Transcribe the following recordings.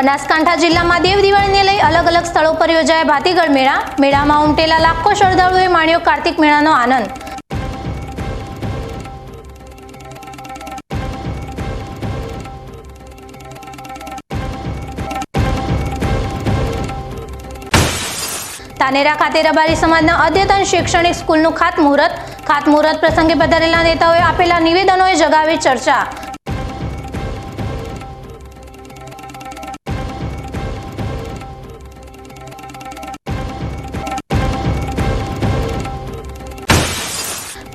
બનાસકાંઠા જિલ્લામાં દેવ દિવાળીને લઈ અલગ અલગ સ્થળો પર યોજાયા ભાતીગળ મેળા. મેળામાં ઉમટેલા લાખો શ્રદ્ધાળુઓએ માણ્યો કાર્તિક મેળાનો આનંદ. તાનેરા ખાતે રબારી સમાજના અદ્યતન શૈક્ષણિક સ્કૂલનું ખાતમુહૂર્ત પ્રસંગે પધારેલા નેતાઓએ આપેલા નિવેદનોએ જગાવી ચર્ચા.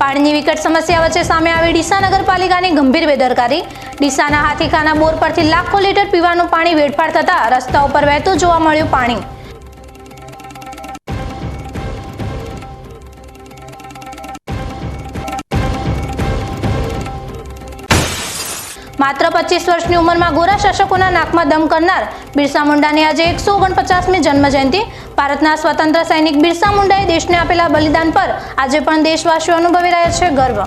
પાણીની વિકટ સમસ્યા વચ્ચે સામે આવી ડીસા નગરપાલિકાની ગંભીર બેદરકારી. ડીસાના હાથીખાના બોર પરથી લાખો લીટર પીવાનું પાણી વેડફાટ થતા રસ્તા ઉપર વહેતું જોવા મળ્યું પાણી. માત્ર 25 વર્ષની ઉંમરમાં ગોરા શાસકોના નાકમાં દમ કરનાર બિરસા મુંડાની આજે 149મી જન્મજયંતિ. ભારતના સ્વતંત્ર સૈનિક બિરસા મુંડાએ દેશને આપેલા બલિદાન પર આજે પણ દેશવાસીઓ અનુભવી રહ્યા છે ગર્વ.